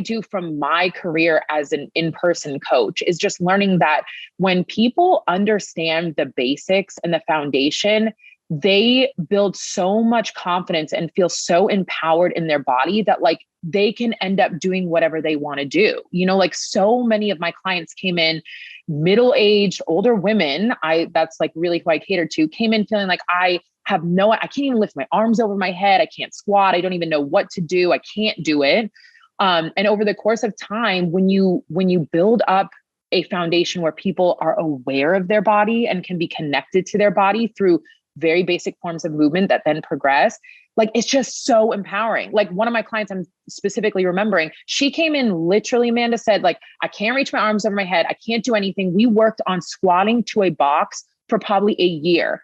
do from my career as an in-person coach is just learning that when people understand the basics and the foundation, they build so much confidence and feel so empowered in their body that like they can end up doing whatever they want to do. Like so many of my clients came in middle-aged, older women. That's like really who I catered to, came in feeling like I can't even lift my arms over my head. I can't squat. I don't even know what to do. I can't do it. And over the course of time, when you build up a foundation where people are aware of their body and can be connected to their body through very basic forms of movement that then progress, like it's just so empowering. Like one of my clients I'm specifically remembering, she came in literally, Amanda said, like, I can't reach my arms over my head. I can't do anything. We worked on squatting to a box for probably a year.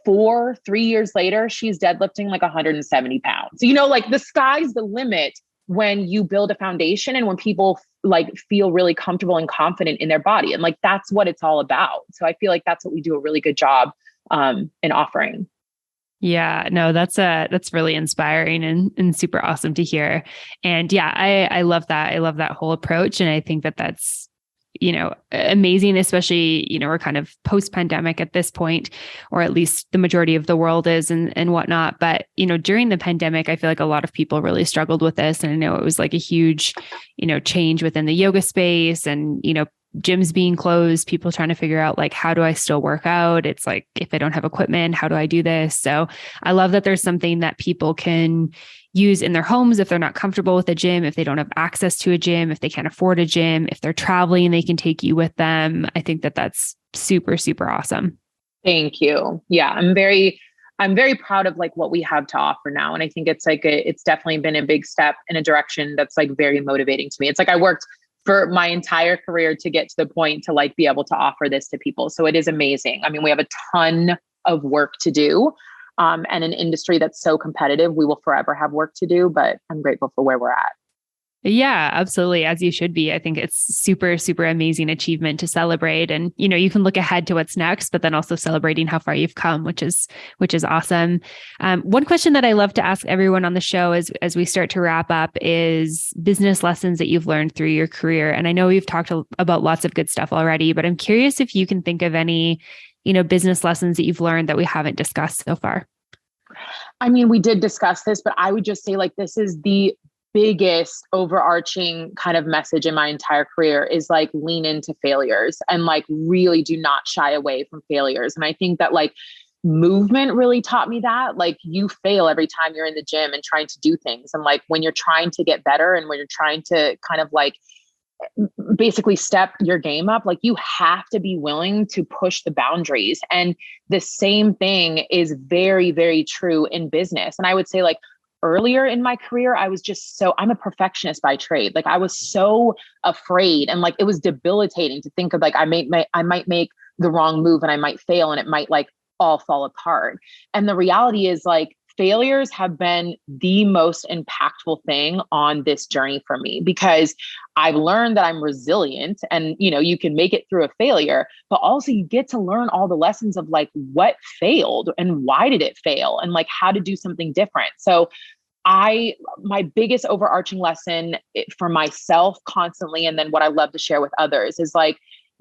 3 years later, she's deadlifting like 170 pounds. Like the sky's the limit when you build a foundation and when people like feel really comfortable and confident in their body. And like, that's what it's all about. So I feel like that's what we do a really good job in offering. Yeah, no, that's really inspiring and super awesome to hear. And yeah, I love that. I love that whole approach. And I think that that's, amazing, especially, we're kind of post-pandemic at this point, or at least the majority of the world is and whatnot. But, during the pandemic, I feel like a lot of people really struggled with this. And I know it was like a huge, change within the yoga space and, gyms being closed, people trying to figure out like, how do I still work out? It's like, if I don't have equipment, how do I do this? So I love that there's something that people can use in their homes if they're not comfortable with a gym, if they don't have access to a gym, if they can't afford a gym, if they're traveling, they can take you with them. I think that that's super, super awesome. Thank you. Yeah, I'm very proud of like what we have to offer now. And I think it's like it's definitely been a big step in a direction that's like very motivating to me. It's like I worked for my entire career to get to the point to like be able to offer this to people. So it is amazing. I mean, we have a ton of work to do. And an industry that's so competitive, we will forever have work to do, but I'm grateful for where we're at. Yeah, absolutely. As you should be. I think it's super, super amazing achievement to celebrate. And, you know, you can look ahead to what's next, but then also celebrating how far you've come, which is awesome. One question that I love to ask everyone on the show as we start to wrap up is business lessons that you've learned through your career. And I know we've talked about lots of good stuff already, but I'm curious if you can think of any, you know, business lessons that you've learned that we haven't discussed so far. I mean, we did discuss this, but I would just say like this is the biggest overarching kind of message in my entire career is like lean into failures and like really do not shy away from failures. And I think that like movement really taught me that like you fail every time you're in the gym and trying to do things. And like when you're trying to get better and when you're trying to kind of like basically step your game up, like you have to be willing to push the boundaries. And the same thing is very, very true in business. And I would say like earlier in my career, I was just I'm a perfectionist by trade. Like I was so afraid and like it was debilitating to think of like I might make the wrong move and I might fail and it might like all fall apart. And the reality is like failures have been the most impactful thing on this journey for me because I've learned that I'm resilient and, you know, you can make it through a failure, but also you get to learn all the lessons of like what failed and why did it fail and like how to do something different. So my biggest overarching lesson for myself constantly, and then what I love to share with others is like,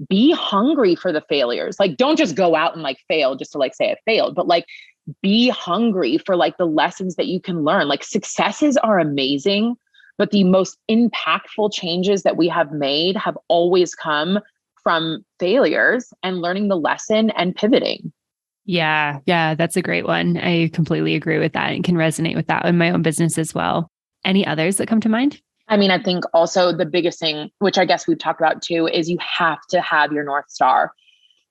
be hungry for the failures. Like, don't just go out and like fail just to like say I failed, but like be hungry for like the lessons that you can learn. Like successes are amazing, but the most impactful changes that we have made have always come from failures and learning the lesson and pivoting. Yeah. Yeah. That's a great one. I completely agree with that and can resonate with that in my own business as well. Any others that come to mind? I mean, I think also the biggest thing, which I guess we've talked about too, is you have to have your North Star.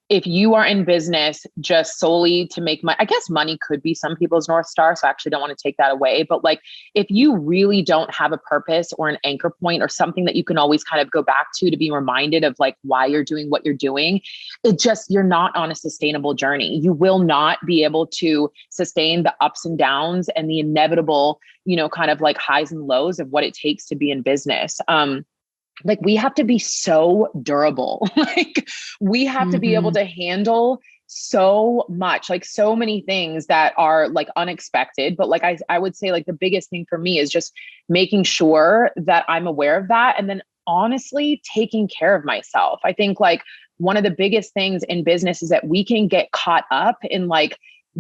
If you are in business just solely to make money, I guess money could be some people's North Star. So I actually don't want to take that away. But like, if you really don't have a purpose or an anchor point or something that you can always kind of go back to be reminded of like why you're doing what you're doing, you're not on a sustainable journey. You will not be able to sustain the ups and downs and the inevitable, you know, kind of like highs and lows of what it takes to be in business. Like we have to be so durable. Like we have to be able to handle so much, like so many things that are like unexpected. But like I would say like the biggest thing for me is just making sure that I'm aware of that. And then honestly, taking care of myself. I think like one of the biggest things in business is that we can get caught up in like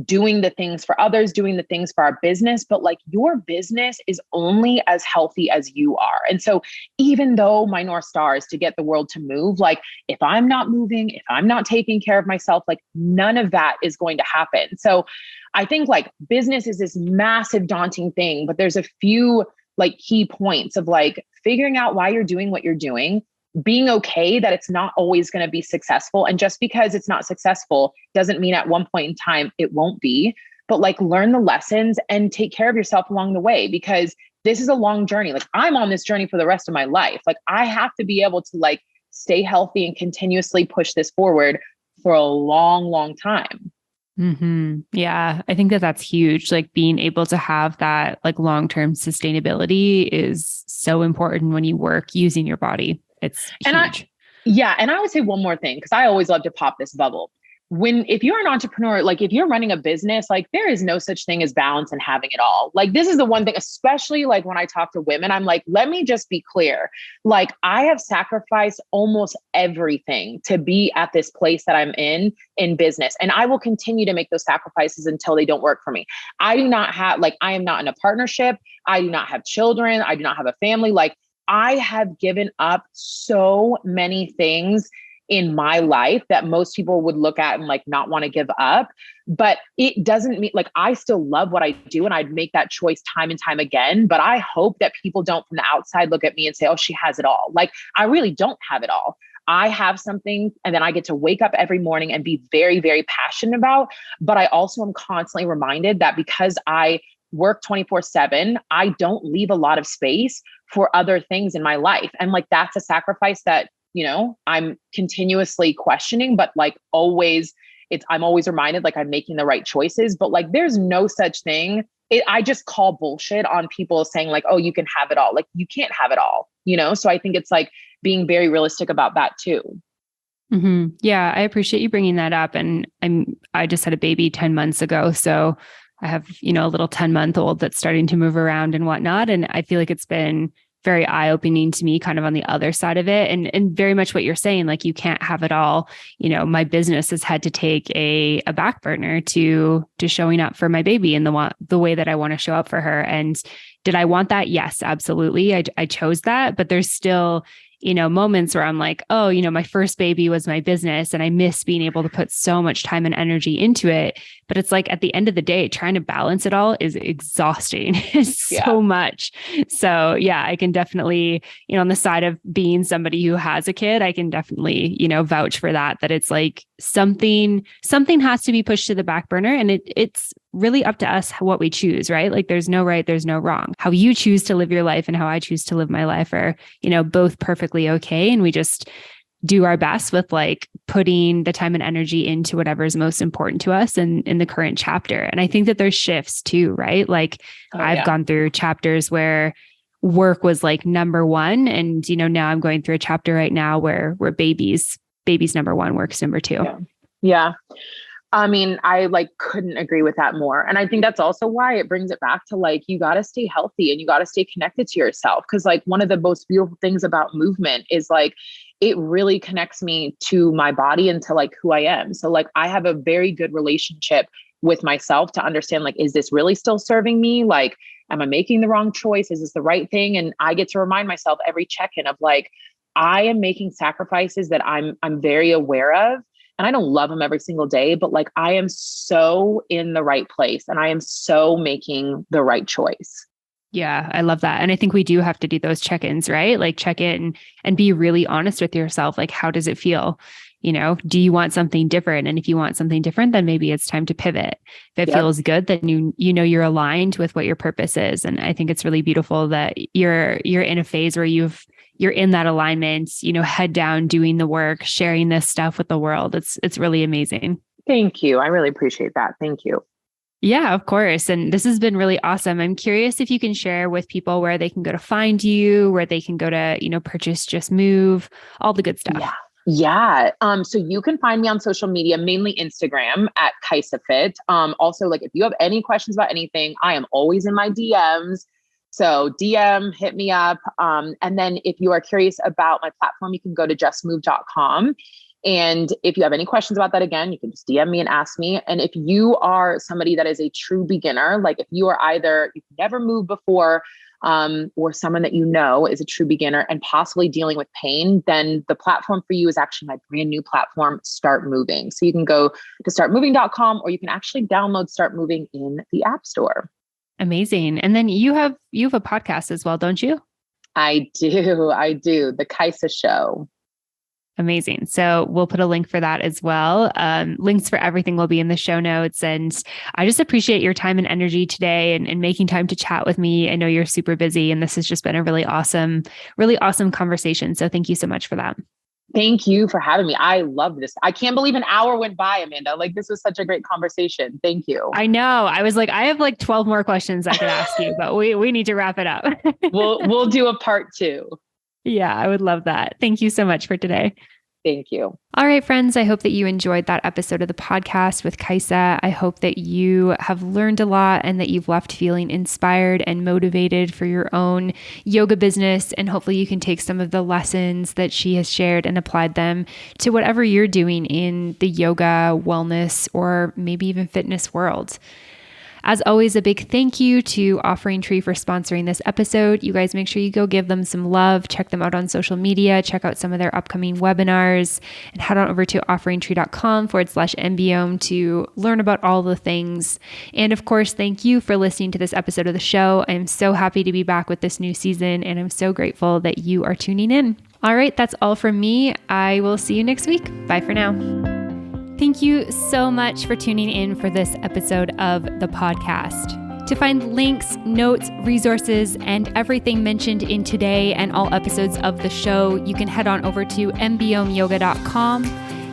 doing the things for others, doing the things for our business, but like your business is only as healthy as you are. And so even though my North Star is to get the world to move, like if I'm not moving, if I'm not taking care of myself, like none of that is going to happen. So I think like business is this massive daunting thing, but there's a few like key points of like figuring out why you're doing what you're doing, being okay that it's not always going to be successful. And just because it's not successful doesn't mean at one point in time it won't be, but like learn the lessons and take care of yourself along the way, because this is a long journey. Like I'm on this journey for the rest of my life. Like I have to be able to like stay healthy and continuously push this forward for a long, long time. Yeah, I think that that's huge. Like being able to have that like long-term sustainability is so important when you work using your body. It's huge. And I would say one more thing, because I always love to pop this bubble. If you're an entrepreneur, like if you're running a business, like there is no such thing as balance and having it all. Like this is the one thing, especially like when I talk to women, I'm like, let me just be clear. Like I have sacrificed almost everything to be at this place that I'm in business. And I will continue to make those sacrifices until they don't work for me. I am not in a partnership. I do not have children. I do not have a family. Like I have given up so many things in my life that most people would look at and like not want to give up. But it doesn't mean like I still love what I do and I'd make that choice time and time again. But I hope that people don't from the outside look at me and say, oh, she has it all. Like I really don't have it all. I have something and then I get to wake up every morning and be very, very passionate about. But I also am constantly reminded that because I work 24/7, I don't leave a lot of space for other things in my life. And like that's a sacrifice that I'm continuously questioning, but like always, I'm always reminded like I'm making the right choices, but like there's no such thing. I just call bullshit on people saying like, oh, you can have it all. Like you can't have it all, So I think it's like being very realistic about that too. Mm-hmm. Yeah, I appreciate you bringing that up. And I just had a baby 10 months ago. So I have, a little 10-month-old that's starting to move around and whatnot. And I feel like it's been very eye-opening to me kind of on the other side of it. And very much what you're saying, like you can't have it all. My business has had to take a back burner to showing up for my baby in the way that I want to show up for her. And did I want that? Yes, absolutely. I chose that, but there's still moments where I'm like, oh, my first baby was my business and I miss being able to put so much time and energy into it. But it's like at the end of the day, trying to balance it all is exhausting. It's so much. So yeah, I can definitely, on the side of being somebody who has a kid, I can definitely, vouch for that it's like something has to be pushed to the back burner, and it's really up to us what we choose, right? Like there's no right, there's no wrong. How you choose to live your life and how I choose to live my life are, both perfectly okay. And we just do our best with like putting the time and energy into whatever is most important to us in the current chapter. And I think that there's shifts too, right? Like I've gone through chapters where work was like number one. And, now I'm going through a chapter right now where baby's number one, work's number two. Yeah. I mean, I like couldn't agree with that more. And I think that's also why it brings it back to like, you got to stay healthy and you got to stay connected to yourself. Cause like one of the most beautiful things about movement is like, it really connects me to my body and to like who I am. So like, I have a very good relationship with myself to understand, like, is this really still serving me? Like, am I making the wrong choice? Is this the right thing? And I get to remind myself every check-in of like, I am making sacrifices that I'm very aware of. And I don't love them every single day, but like I am so in the right place and I am so making the right choice. Yeah, I love that. And I think we do have to do those check-ins, right? Like check in and be really honest with yourself. Like, how does it feel? Do you want something different? And if you want something different, then maybe it's time to pivot. If it feels good, then you're aligned with what your purpose is. And I think it's really beautiful that you're in a phase where you're in that alignment, head down, doing the work, sharing this stuff with the world. It's really amazing. Thank you. I really appreciate that. Thank you. Yeah, of course. And this has been really awesome. I'm curious if you can share with people where they can go to find you, where they can go to, purchase Just Move, all the good stuff. Yeah. So you can find me on social media, mainly Instagram at KaisaFit. Also, like if you have any questions about anything, I am always in my DMs. So DM, hit me up. And then if you are curious about my platform, you can go to justmove.com. And if you have any questions about that, again, you can just DM me and ask me. And if you are somebody that is a true beginner, like if you are either you've never moved before, or someone that is a true beginner and possibly dealing with pain, then the platform for you is actually my brand new platform, Start Moving. So you can go to startmoving.com or you can actually download Start Moving in the App Store. Amazing. And then you have a podcast as well, don't you? I do. The Kaisa Show. Amazing. So we'll put a link for that as well. Links for everything will be in the show notes. And I just appreciate your time and energy today and making time to chat with me. I know you're super busy and this has just been a really awesome conversation. So thank you so much for that. Thank you for having me. I love this. I can't believe an hour went by, Amanda. Like this was such a great conversation. Thank you. I know. I was like, I have like 12 more questions I could ask you, but we need to wrap it up. We'll do a part 2. Yeah, I would love that. Thank you so much for today. Thank you. All right, friends. I hope that you enjoyed that episode of the podcast with Kaisa. I hope that you have learned a lot and that you've left feeling inspired and motivated for your own yoga business. And hopefully you can take some of the lessons that she has shared and applied them to whatever you're doing in the yoga, wellness, or maybe even fitness world. As always, a big thank you to Offering Tree for sponsoring this episode. You guys make sure you go give them some love, check them out on social media, check out some of their upcoming webinars, and head on over to offeringtree.com/MBOM to learn about all the things. And of course, thank you for listening to this episode of the show. I'm so happy to be back with this new season, and I'm so grateful that you are tuning in. All right, that's all from me. I will see you next week. Bye for now. Thank you so much for tuning in for this episode of the podcast. To find links, notes, resources, and everything mentioned in today and all episodes of the show, you can head on over to mbomyoga.com.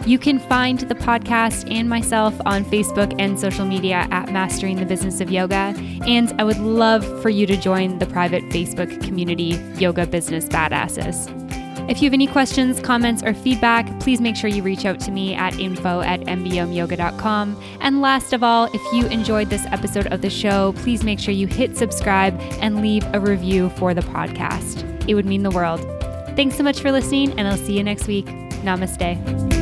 You can find the podcast and myself on Facebook and social media at Mastering the Business of Yoga. And I would love for you to join the private Facebook community, Yoga Business Badasses. If you have any questions, comments, or feedback, please make sure you reach out to me at info@mbomyoga.com. And last of all, if you enjoyed this episode of the show, please make sure you hit subscribe and leave a review for the podcast. It would mean the world. Thanks so much for listening, and I'll see you next week. Namaste.